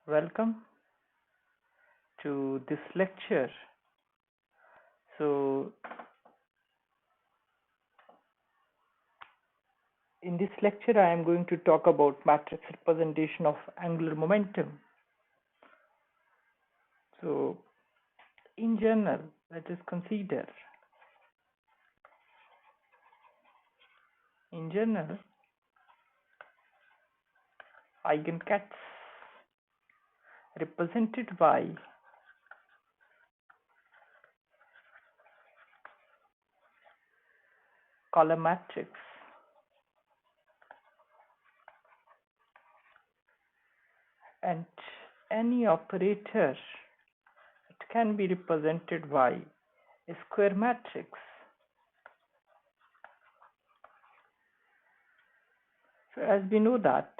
Welcome to this lecture. So, in this lecture, I am going to talk about matrix representation of angular momentum. So, in general, let us consider. In general, eigencats represented by column matrix and any operator, it can be represented by a square matrix. So, as we know that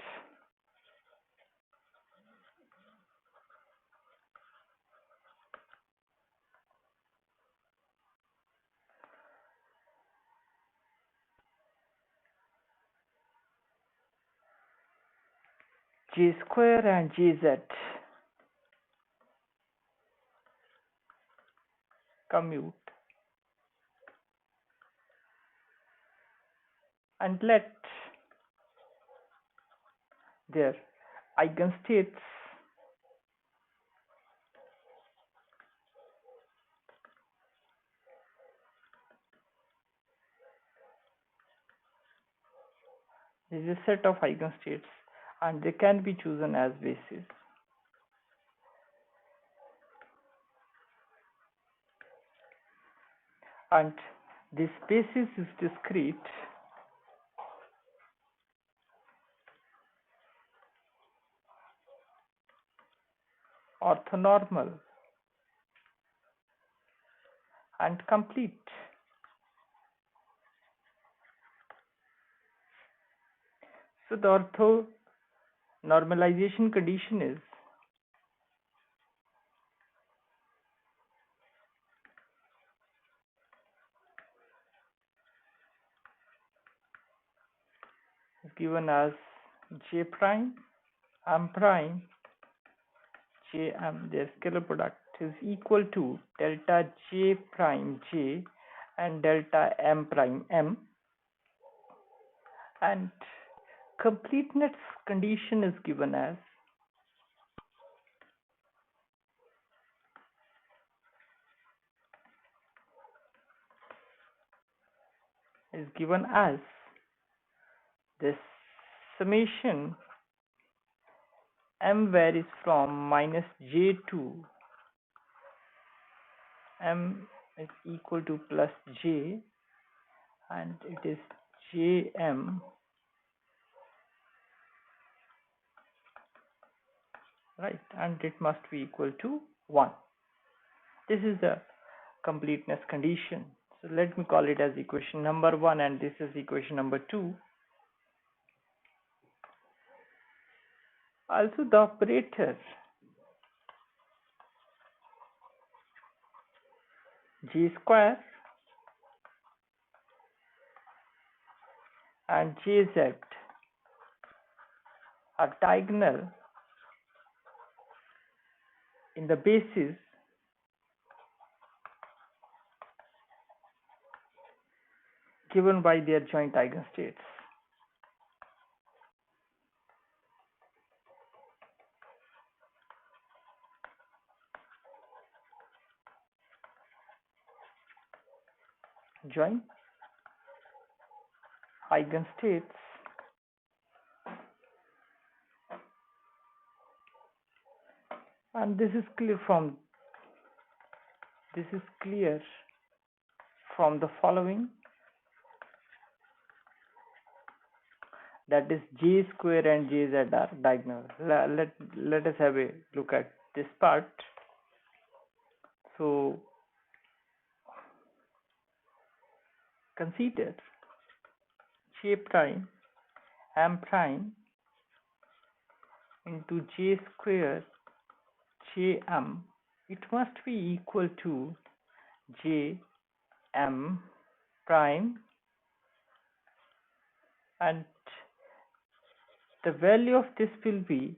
J square and Jz commute, and let their eigenstates is a set of eigenstates and they can be chosen as bases. And this basis is discrete orthonormal and complete. So the orthonormalization condition is given as J prime, M prime, J M, their scalar product is equal to delta J prime J and delta M prime M, and completeness condition is given as this summation M varies from minus J to M is equal to plus J, and it is Jm, right, and it must be equal to 1. This is the completeness condition. So let me call it as equation number 1 and this is equation number 2. Also the operator J square and Jz are diagonal in the basis given by their joint eigenstates. Joint eigenstates and this is clear from the following, that is J square and Jz are diagonal. Let us have a look at this part. So consider J prime M prime into J square Jm, it must be equal to Jm prime, and the value of this will be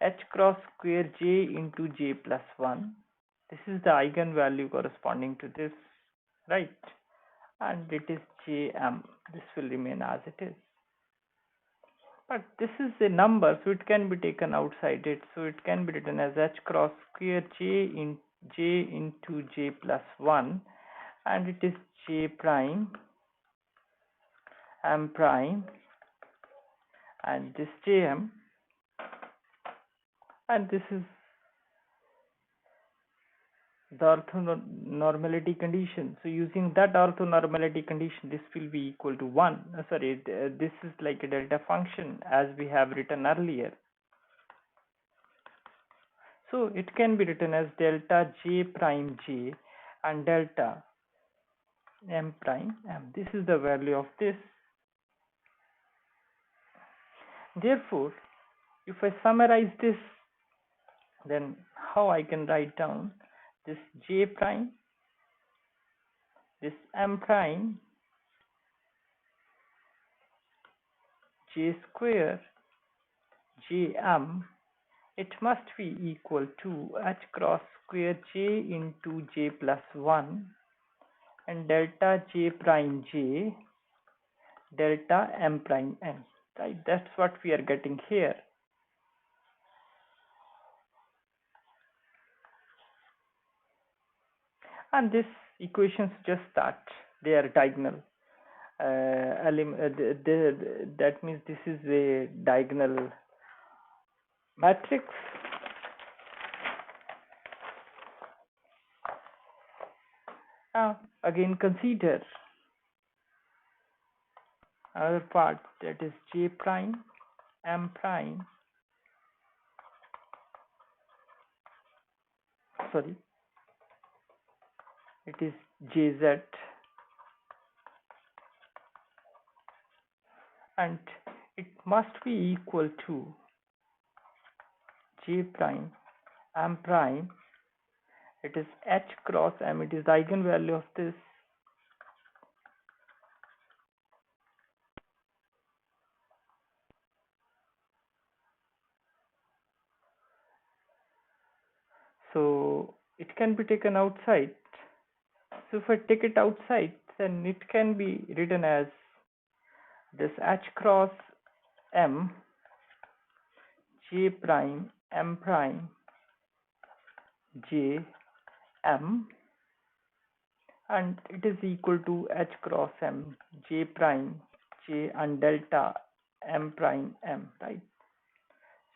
h cross square j into j plus 1. This is the eigenvalue corresponding to this, right? And it is jm. This will remain as it is. But this is a number, so it can be taken outside it. So it can be written as h cross square j into j plus 1, and it is j prime m prime, and this jm, and this is the orthonormality condition. So using that orthonormality condition, this will be equal to 1. This is like a delta function as we have written earlier. So it can be written as delta j prime j and delta m prime m. This is the value of this. Therefore, if I summarize this, then how I can write down this j prime, this m prime, j square, jm, it must be equal to h cross square j into j plus 1 and delta j prime j delta m prime m, right? That's what we are getting here. And these equations just that they are diagonal. That means this is a diagonal matrix. Now again consider another part, that is j prime m prime, sorry, it is jz, and it must be equal to j prime m prime, it is h cross m, it is the eigenvalue of this. So it can be taken outside. So if I take it outside, then it can be written as this h cross m j prime m prime j m, and it is equal to h cross m j prime j and delta m prime m, right?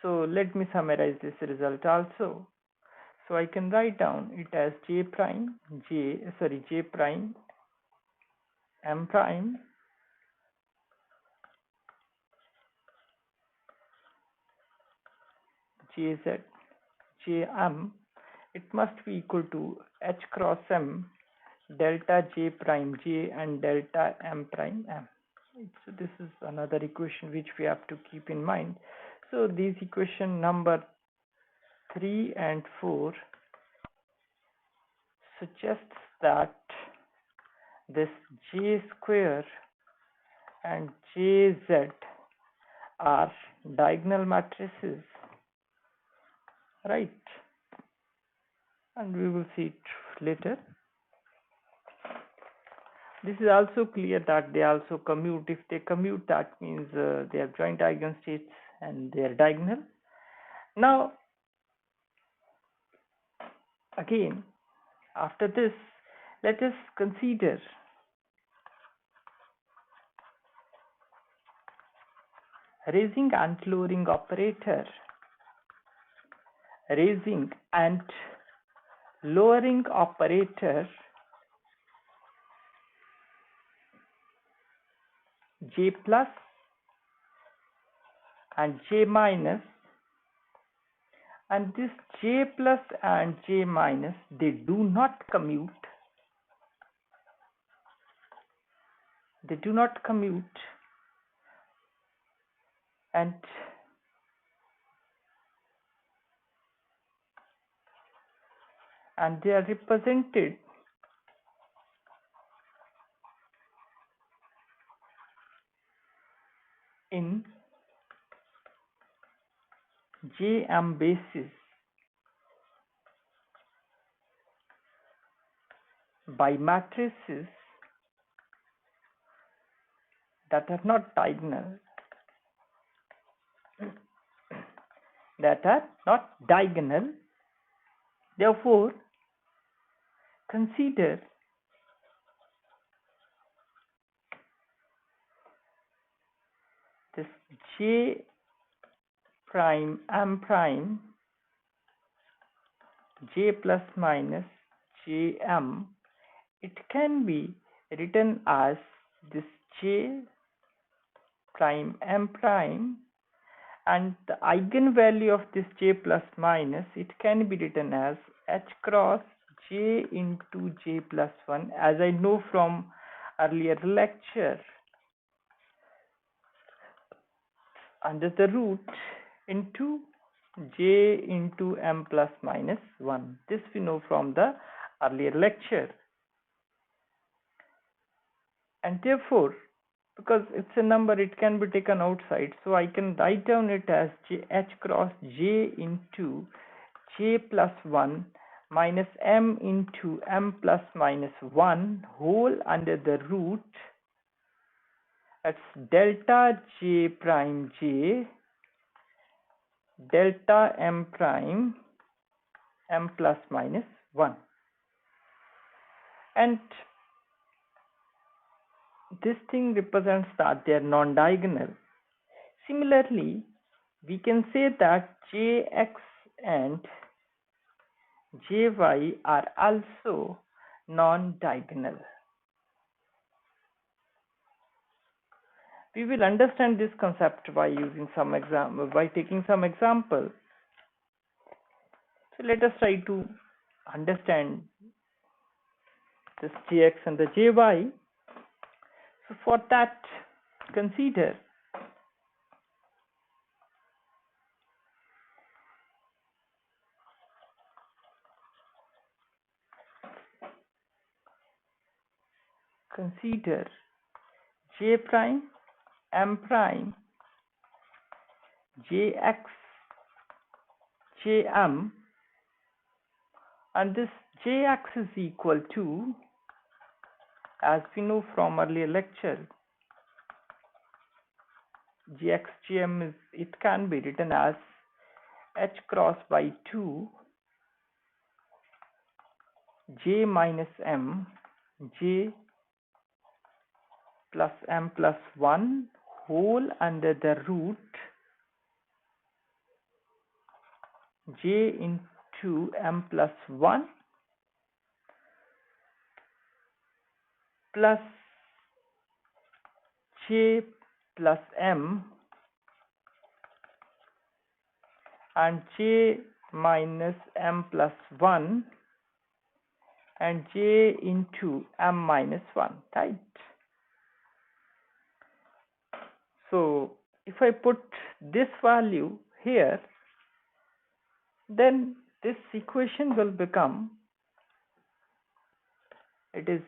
So let me summarize this result also. So I can write down it as j prime m prime jz jm, it must be equal to h cross m delta j prime j and delta m prime m. So this is another equation which we have to keep in mind. So these equation number 3 and 4 suggests that this j square and jz are diagonal matrices, right? And we will see it later. This is also clear that they also commute. If they commute, that means they have joint eigenstates and they are diagonal. Now again, after this, let us consider raising and lowering operator. Raising and lowering operator j plus and j minus, and this j plus and j minus, they do not commute. They do not commute, and they are represented in Jm bases by matrices that are not diagonal, Therefore, consider this J prime M prime J plus minus Jm. It can be written as this J prime M prime, and the eigenvalue of this J plus minus, it can be written as H cross J into J plus 1, as I know from earlier lecture, under the root into J into M plus minus 1. This we know from the earlier lecture. And therefore, because it's a number, it can be taken outside, so I can write down it as H cross J into J plus 1 minus M into M plus minus 1 whole under the root, that's delta J prime J delta M prime M plus minus 1. And this thing represents that they are non-diagonal. Similarly, we can say that Jx and Jy are also non-diagonal. We will understand this concept by using some example, by taking some example. So let us try to understand this Jx and the Jy. So for that, consider J prime M prime Jx Jm, and this Jx is equal to, as we know from earlier lecture, Gx Gm is, it can be written as H cross by 2 J minus M J plus M plus 1 whole under the root J into M plus 1 plus J plus M and J minus M plus 1 and J into M minus 1, right? So if I put this value here, then this equation will become, it is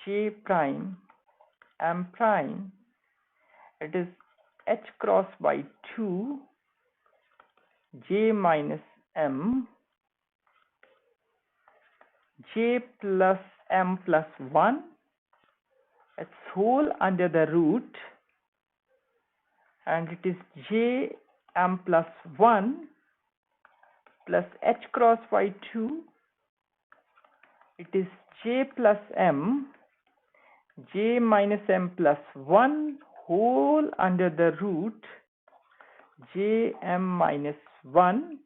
J prime M prime, it is H cross by 2 J minus M J plus M plus 1, it's whole under the root, and it is J M plus 1 plus H cross by 2, it is J plus M J minus M plus 1 whole under the root J M minus 1.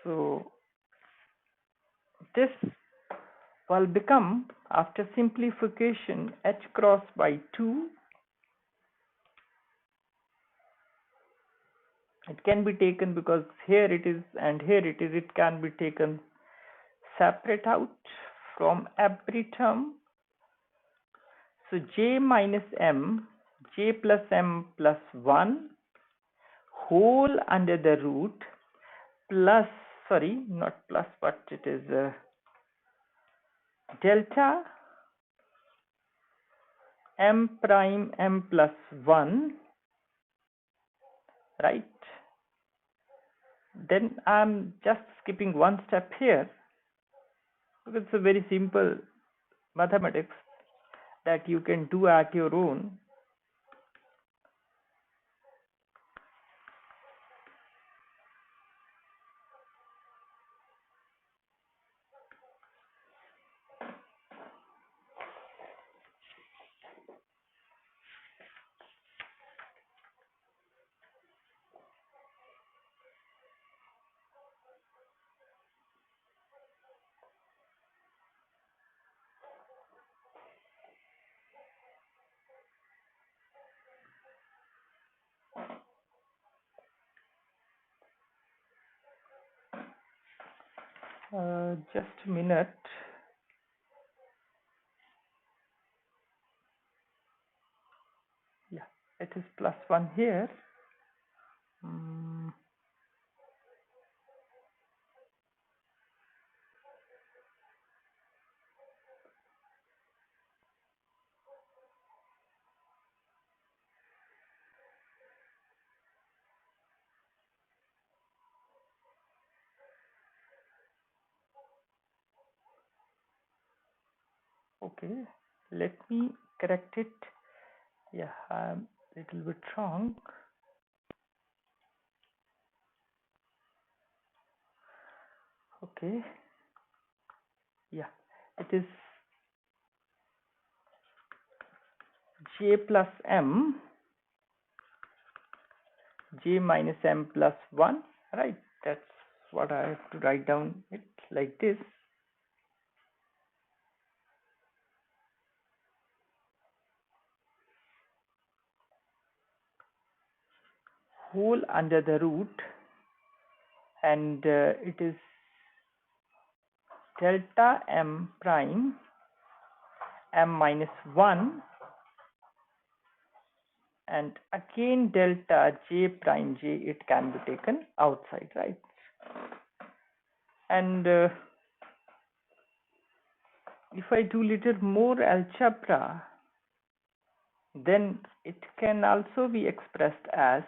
So this will become, after simplification, H cross by 2. It can be taken because here it is and here it is, it can be taken separate out from every term. So J minus M J plus M plus 1 whole under the root plus, sorry, not plus, but it is delta m prime m plus 1, right? Then I'm just skipping one step here because it's a very simple mathematics that you can do at your own. Just a minute. Yeah, it is plus 1 here. Okay, let me correct it. Yeah, I'm a little bit wrong. Okay, yeah, it is j plus m, j minus m plus 1, right? That's what I have to write down it like this. Whole under the root, and it is delta m prime m minus 1, and again delta j prime j, it can be taken outside, right? And if I do little more algebra, then it can also be expressed as,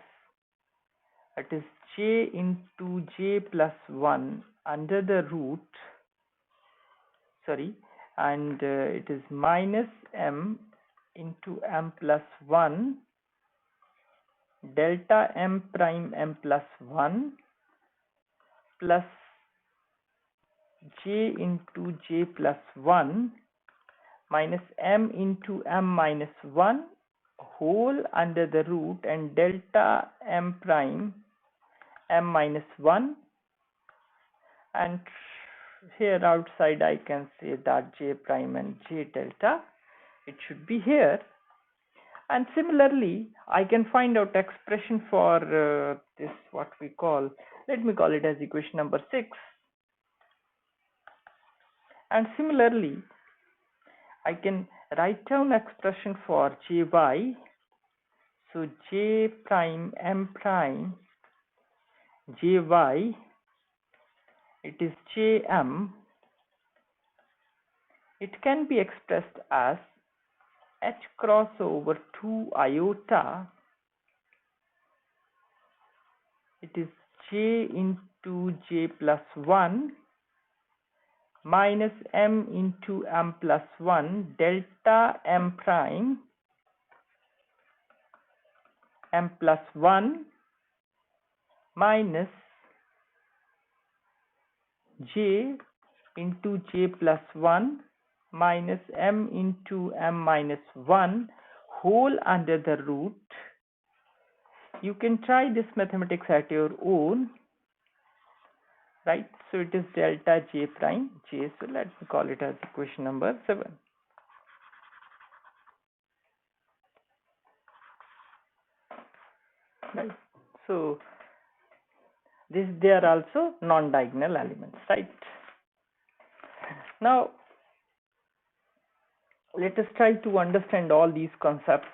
it is j into j plus 1 under the root, sorry, and it is minus m into m plus 1 delta m prime m plus 1 plus j into j plus 1 minus m into m minus 1 whole under the root, and delta m prime m minus 1, and here outside I can say that j prime and j delta, it should be here. And similarly I can find out expression for this, what we call, let me call it as equation number 6. And similarly I can write down expression for jy. So j prime m prime jy, it is jm. It can be expressed as h cross over 2 iota. It is j into j plus 1 minus m into m plus 1 delta m prime m plus 1 minus j into j plus 1 minus m into m minus 1 whole under the root. You can try this mathematics at your own, right? So it is delta j prime j, so let me call it as equation number 7. Right, so they are also non-diagonal elements, right? Now let us try to understand all these concepts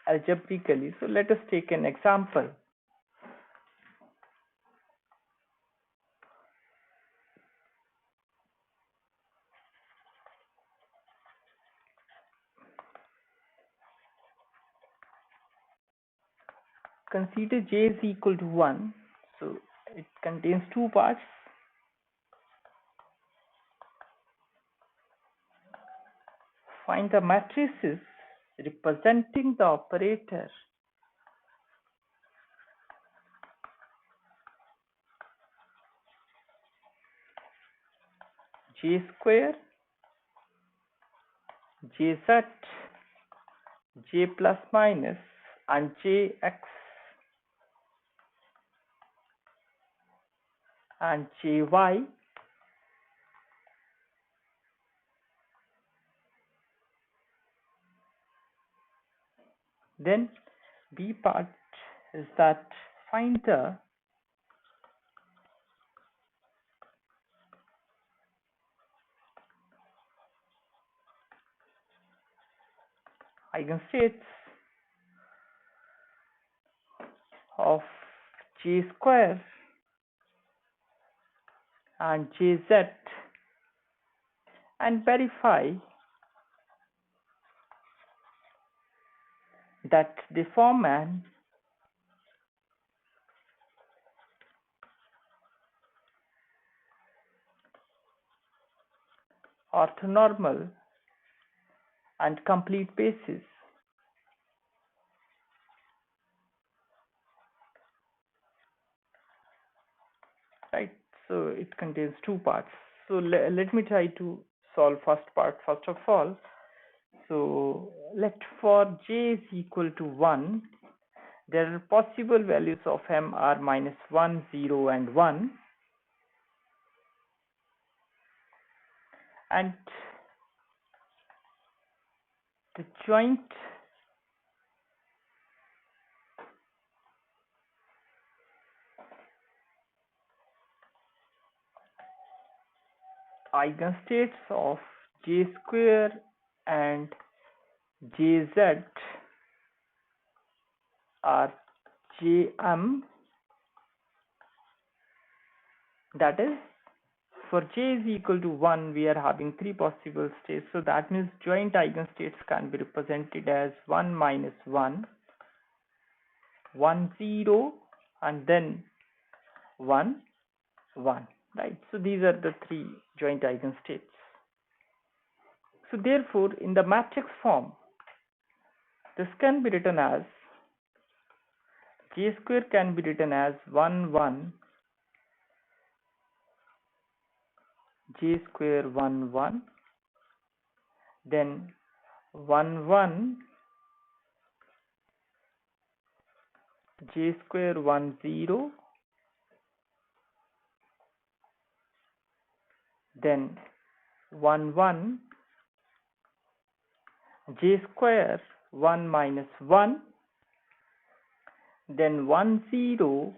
algebraically. So let us take an example. consider j is equal to 1, so it contains two parts. Find the matrices representing the operator j square, jz, j plus minus, and jx and jy. Then B part is that find the eigenstates of j square and jz and verify that they form an orthonormal and complete basis. Right, so it contains two parts. So let me try to solve first part first of all. So let for j is equal to 1, there are possible values of m are -1, 0, and 1, and the joint eigenstates of j square and jz are jm, that is, for j is equal to 1, we are having three possible states, so that means joint eigenstates can be represented as 1 minus 1, 1 0, and then 1 1, right? So these are the three joint eigenstates. So therefore in the matrix form, this can be written as j square can be written as 1 1, j square 1 1, then 1 1, j square 1 0, then 1 1, j square 1 minus 1, then 1 0,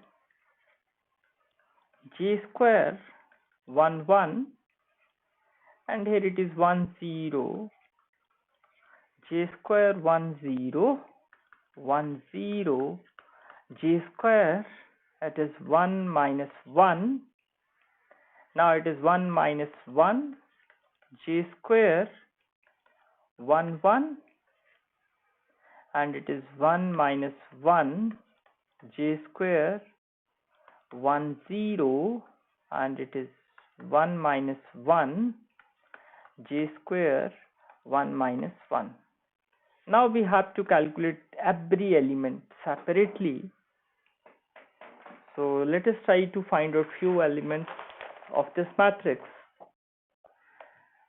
j square 1 1, and here it is 1 0, j square 1 0, 1 0, j square, that is 1 minus 1, now it is 1 minus 1, j square 1 1, and it is 1 minus 1, j square 1 0, and it is 1 minus 1, j square 1 minus 1. Now we have to calculate every element separately. So let us try to find out few elements of this matrix,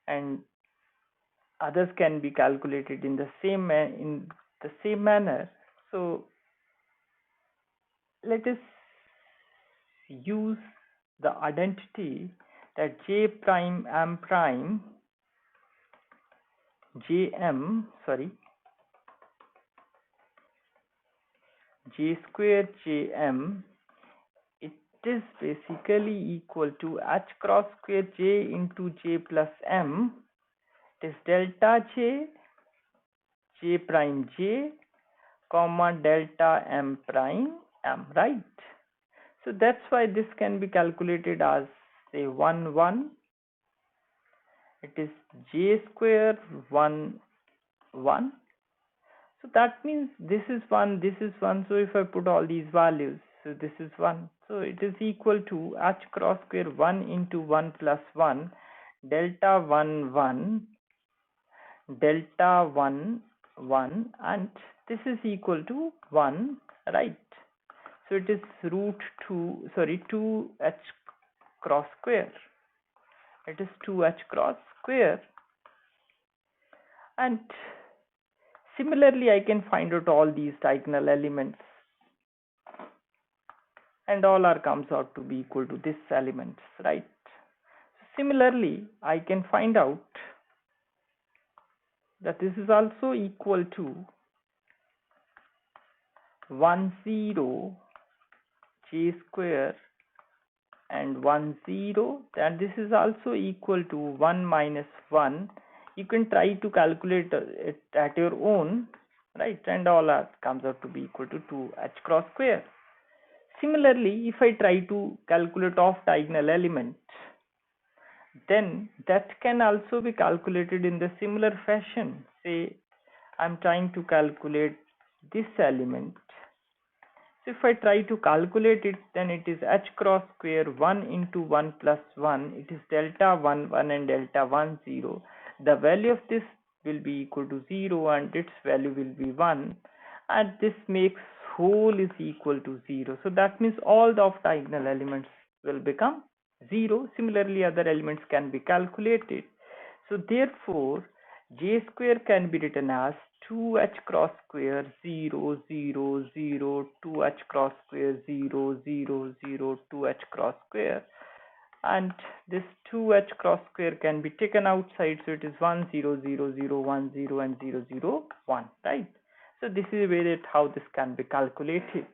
and others can be calculated in the same manner. So let us use the identity that j prime m prime jm, j square jm, it is basically equal to h cross square j into j plus m. It is delta j prime j, comma delta m prime m, right? So that's why this can be calculated as, say, 1 1, it is j square 1 1, So that means this is 1, this is 1. So if I put all these values, so this is 1. So it is equal to h cross square 1 into 1 plus 1 delta 1 1 delta 1 1, and this is equal to 1, right? So it is root 2, sorry, 2h cross square. It is 2h cross square. And similarly, I can find out all these diagonal elements, and all r comes out to be equal to this element, right? Similarly, I can find out that this is also equal to 1 0 j square and 1 0, and this is also equal to 1 minus 1. You can try to calculate it at your own, right? And all r comes out to be equal to 2h cross square. Similarly, if I try to calculate off diagonal element, then that can also be calculated in the similar fashion. Say I'm trying to calculate this element. So if I try to calculate it, then it is h cross square 1 into 1 plus 1. It is delta 1 1 and delta 1 0. The value of this will be equal to 0 and its value will be 1, and this makes whole is equal to 0. So that means all the off diagonal elements will become 0. Similarly, other elements can be calculated. So therefore, j square can be written as 2h cross square 0 0 0 2h cross square 0 0 0 2h cross square, and this 2h cross square can be taken outside, so it is 1 0 0 0 1 0 and 0 0 1, right? So this is where it how this can be calculated.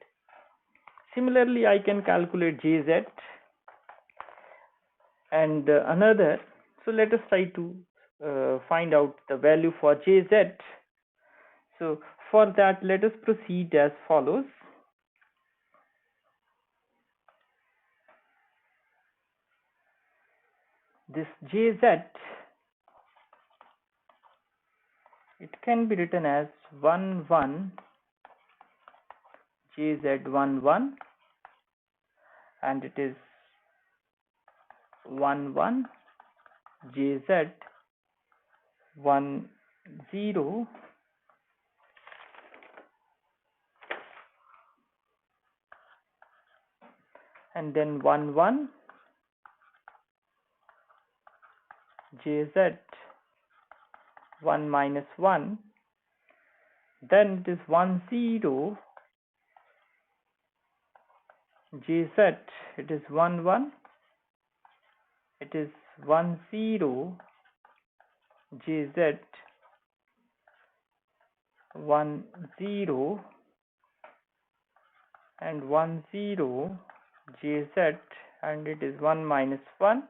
Similarly, I can calculate jz and another. So let us try to find out the value for jz. So for that, let us proceed as follows. This jz, it can be written as 1 1 jz 1 1, and it is 1 1 jz 1 0, and then 1 1 jz 1 minus 1, then it is 1 0 jz, it is 1 1, it is 1 0 jz 1 0, and 1 0 jz, and it is 1 minus 1,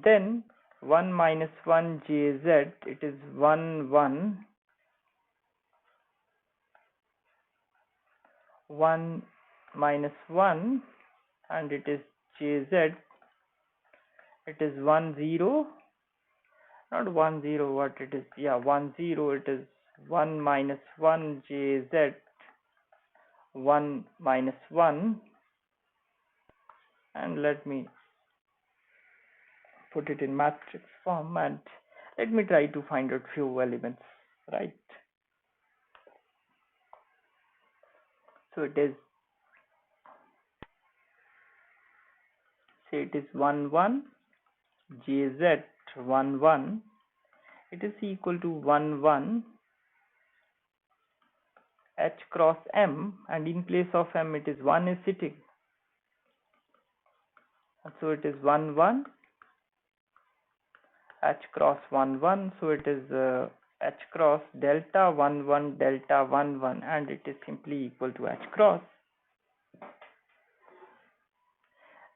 then 1 minus 1 jz, it is 1 1 1 minus 1, and it is jz, it is 1 0, not 1 0, what it is, yeah, 1 0, it is 1 minus 1 jz 1 minus 1, and let me put it in matrix form, and let me try to find out few elements, right? So it is, say it is 1 1 jz 1 1, it is equal to 1 1 h cross m, and in place of m it is 1 is sitting, so it is 1 1 h cross 1 1, so it is h cross delta 1 1 delta 1 1, and it is simply equal to h cross.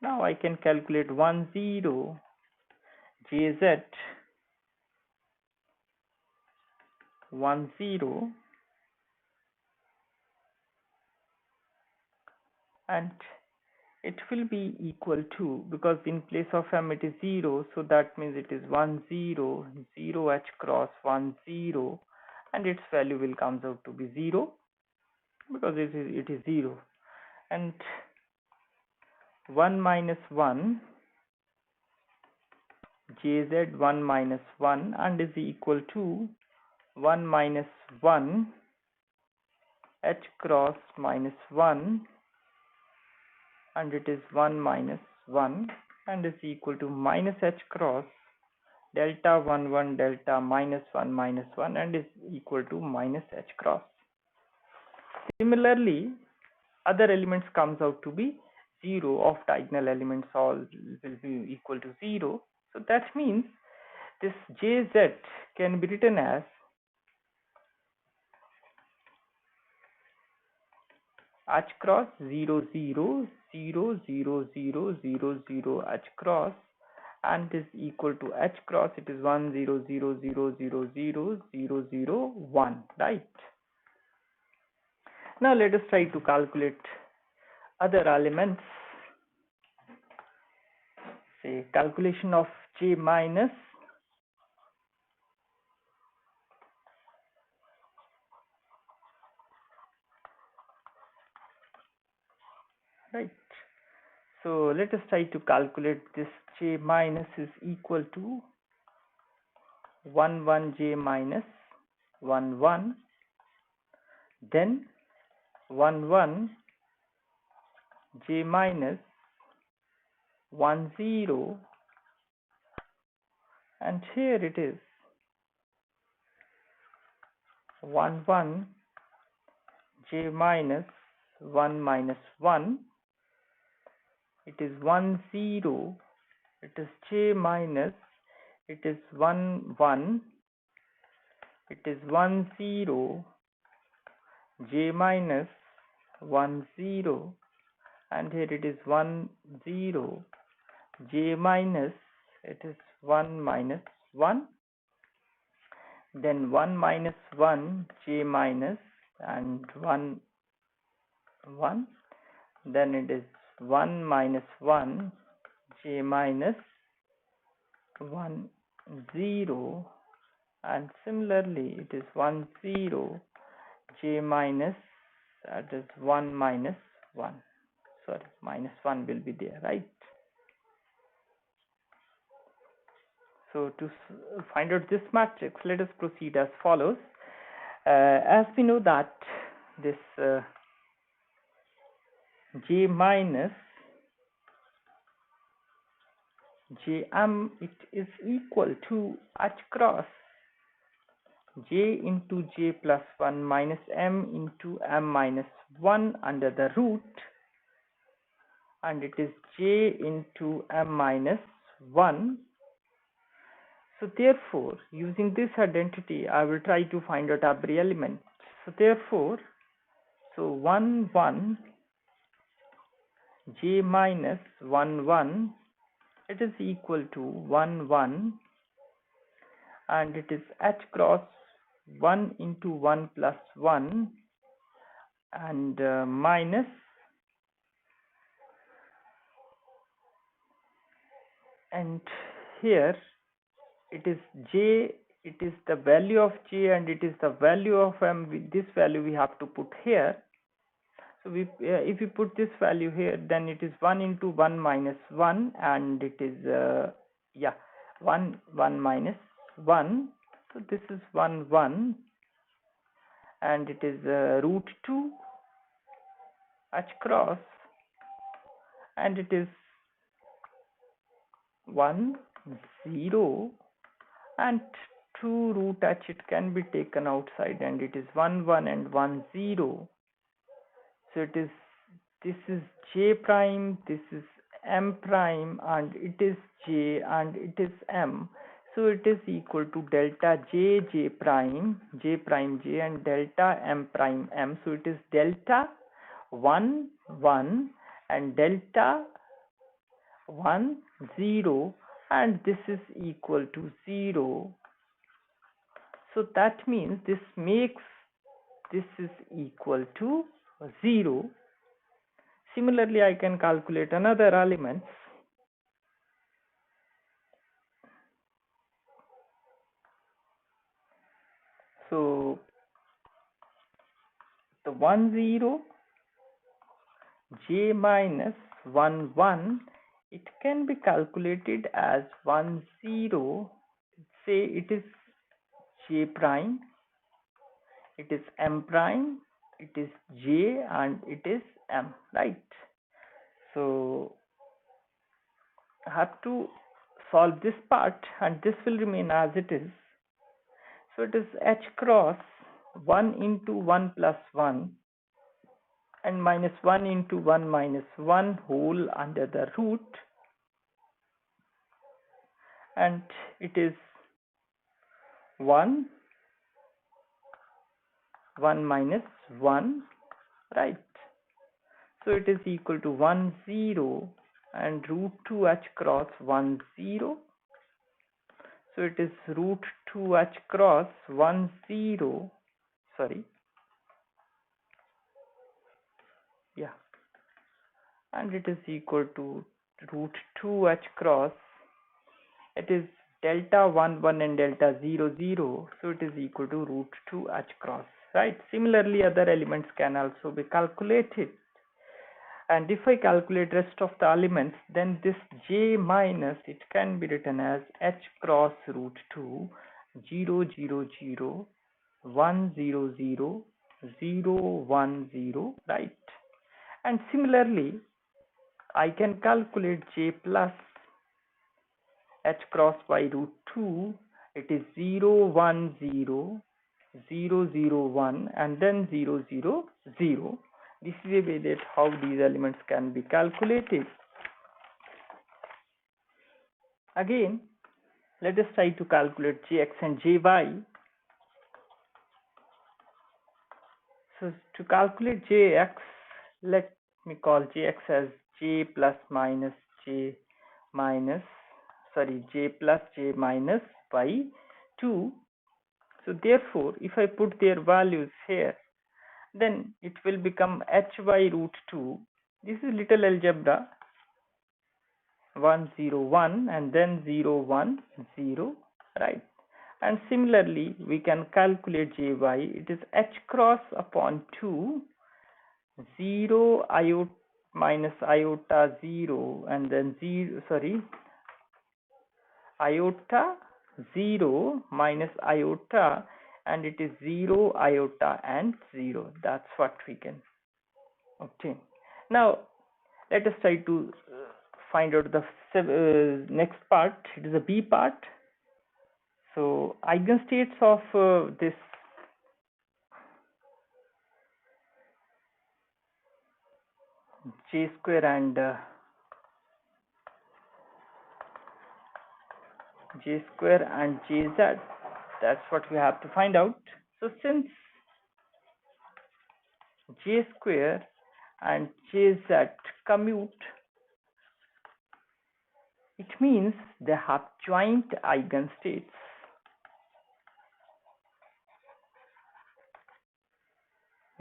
Now I can calculate 1 0 jz 1 0, and it will be equal to, because in place of m it is 0, so that means it is 1 0 0 h cross 1 0, and its value will comes out to be 0 because it is 0, and 1 minus 1 jz 1 minus 1 and is equal to 1 minus 1 h cross minus 1, and it is 1 minus 1 and is equal to minus h cross delta 1 1 delta minus 1 and is equal to minus h cross. Similarly, other elements comes out to be 0. Off diagonal elements all will be equal to 0. So that means this jz can be written as h cross 0 0 0 0 0 0 0 h cross, and is equal to h cross, it is 1 0 0 0 0 0 0 0 1, right? Now let us try to calculate other elements. Say calculation of j minus right. So let us try to calculate this j minus is equal to 1 1 j minus 1 1, then 1 1 j minus 1 0, and here it is 1 1 j minus 1 minus 1, it is 1 0, it is j minus, it is 1 1, it is 1 0 j minus 1 0, and here it is 1 0 j minus, it is 1 minus 1, then 1 minus 1 j minus and 1 1, then it is 1 minus 1 j minus 1 0, and similarly it is 1 0 j minus, that is 1 minus 1, sorry, minus 1 will be there, right? So to find out this matrix, let us proceed as follows. As we know that this j minus jm, it is equal to h cross j into j plus 1 minus m into m minus 1 under the root, and it is j into m minus 1. So therefore, using this identity, I will try to find out every element. So therefore, so 1 1 j minus 1 1, it is equal to 1 1, and it is h cross 1 into 1 plus 1 and minus, and here it is j, it is the value of j and it is the value of m. With this value we have to put here. So we if we put this value here, then it is 1 into 1 minus 1, and it is 1 1 minus 1. So this is 1 1, and it is root 2 h cross, and it is 1 0, and 2 root h, it can be taken outside, and it is 1 1 and 1 0. So it is, this is j prime, this is m prime, and it is j and it is m. So it is equal to delta j j prime j and delta m prime m. So it is delta 1 1 and delta 1 0, and this is equal to 0. So that means this makes this is equal to 0. Similarly, I can calculate another elements. So the 1 0 j minus 1 1, it can be calculated as 1 0. Say it is j prime, it is m prime, it is j, and it is m, right? So I have to solve this part, and this will remain as it is. So it is h cross 1 into 1 plus 1 and minus 1 into 1 minus 1 whole under the root, and it is 1 minus 1, right? So it is equal to 1 0 and root 2 h cross 1 0. So it is root 2 h cross 1 0, sorry, yeah, and it is equal to root 2 h cross, it is delta 1 1 and delta 0 0, so it is equal to root 2 h cross, right? Similarly, other elements can also be calculated, and if I calculate rest of the elements, then this j minus, it can be written as h cross root 2 0 0 0 1 0 0 0 1 0, right? And similarly, I can calculate j plus h cross by root 2, it is 0 1 0 0 0 1 and then 0 0 0. This is a way that how these elements can be calculated. Again, let us try to calculate jx and jy. So to calculate jx, let me call jx as j plus minus j minus, sorry, j plus j minus by 2. So therefore, if I put their values here, then it will become h by root 2. This is little algebra, 1 0 1 and then 0 1 0, right? And similarly, we can calculate jy. It is h cross upon 2 0 iota minus iota 0 and then 0, sorry, iota 0 minus iota, and it is 0 iota and 0. That's what we can obtain. Now let us try to find out the next part. It is a B part. So eigenstates of this j square and jz, that's what we have to find out. So since j square and jz commute, it means they have joint eigenstates.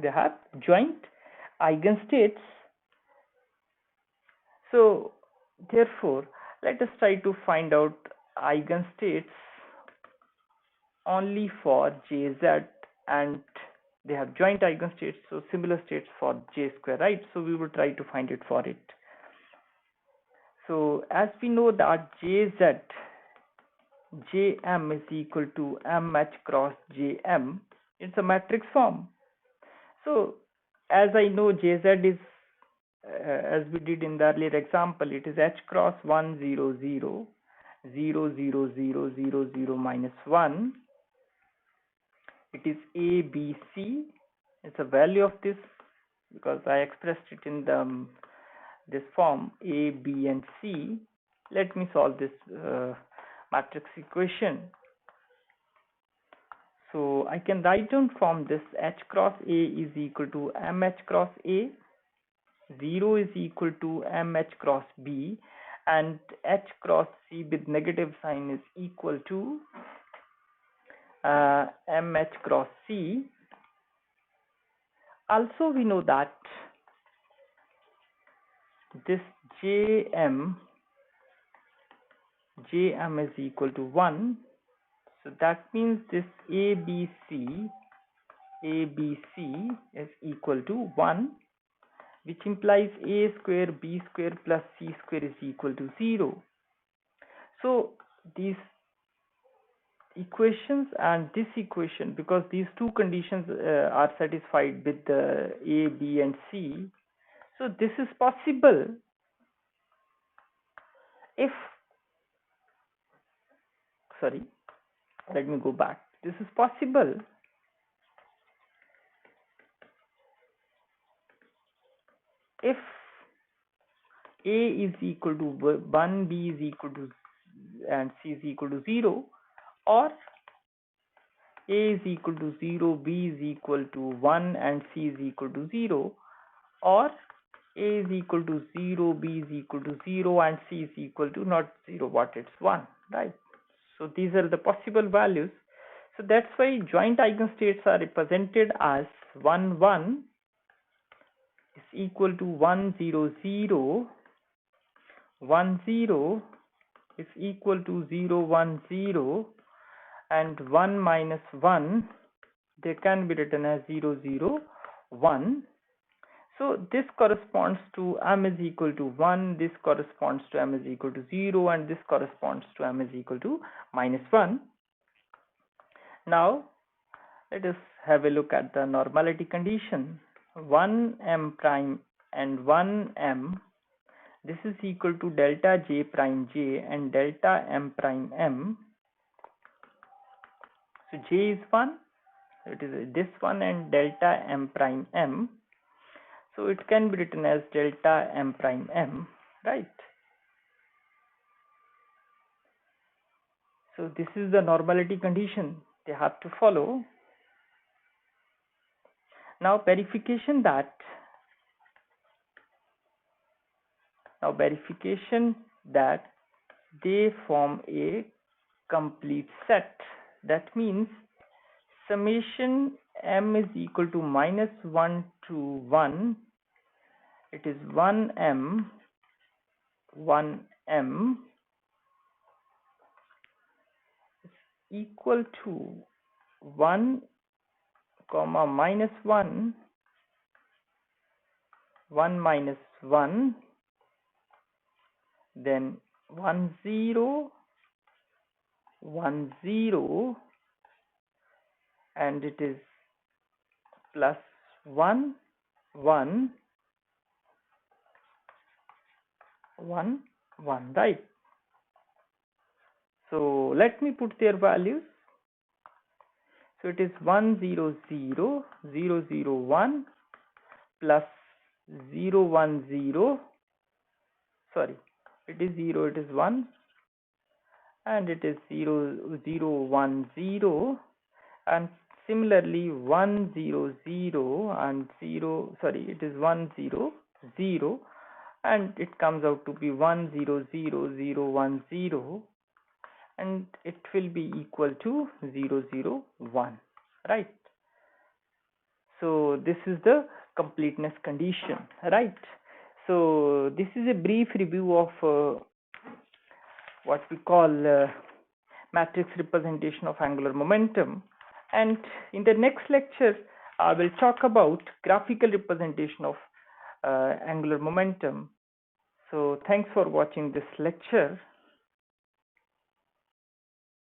They have joint eigenstates. So therefore, let us try to find out eigenstates only for jz, and they have joint eigenstates, so similar states for j square, right? So we will try to find it for it. So as we know that jz jm is equal to mh cross jm, it's a matrix form. So as I know jz is, as we did in the earlier example, it is h cross 1 0 0 0 0 0 0 0 minus 1. It is a b c. It's a value of this because I expressed it in the this form a b and c. Let me solve this matrix equation. So I can write down from this h cross a is equal to mh cross a, 0 is equal to mh cross b, and h cross c with negative sign is equal to mh cross c. Also we know that this jm is equal to 1, So that means this ABC is equal to 1, which implies a square b square plus c square is equal to 0. So these equations and this equation, because these two conditions are satisfied with the a, b and c, so this is possible if, sorry, let me go back. This is possible if a is equal to 1, b is equal to and c is equal to 0, or a is equal to 0, b is equal to 1 and c is equal to 0, or a is equal to 0, b is equal to 0 and c is equal to not 0 but it's 1, right? So these are the possible values. So that's why joint eigenstates are represented as 1 1 is equal to 1 0 0, 1 0 is equal to 0 1 0, and 1 minus 1 they can be written as 0 0 1. So this corresponds to m is equal to 1, this corresponds to m is equal to 0, and this corresponds to m is equal to minus 1. Now let us have a look at the normality condition. 1m prime and 1m, this is equal to delta j prime j and delta m prime m. So j is 1, it is this one, and delta m prime m. So it can be written as delta m prime m, right? So this is the normality condition they have to follow. Now verification that they form a complete set. That means summation m is equal to minus 1 to 1. It is 1m is equal to 1 comma minus 1 minus 1, then 1 0 1 0, and it is plus 1 1 1 1, right? So let me put their values. So it is 1 0 0 0 0 1 plus 0 1 0, sorry, it is 0, it is 1, and it is 0 0 1 0, and similarly 1 0 0 and 0, sorry, it is 1 0 0, and it comes out to be 1 0 0 0 1 0, and it will be equal to 0 0 1, right? So this is the completeness condition, right? So this is a brief review of what we call matrix representation of angular momentum, and in the next lecture I will talk about graphical representation of angular momentum. So thanks for watching this lecture.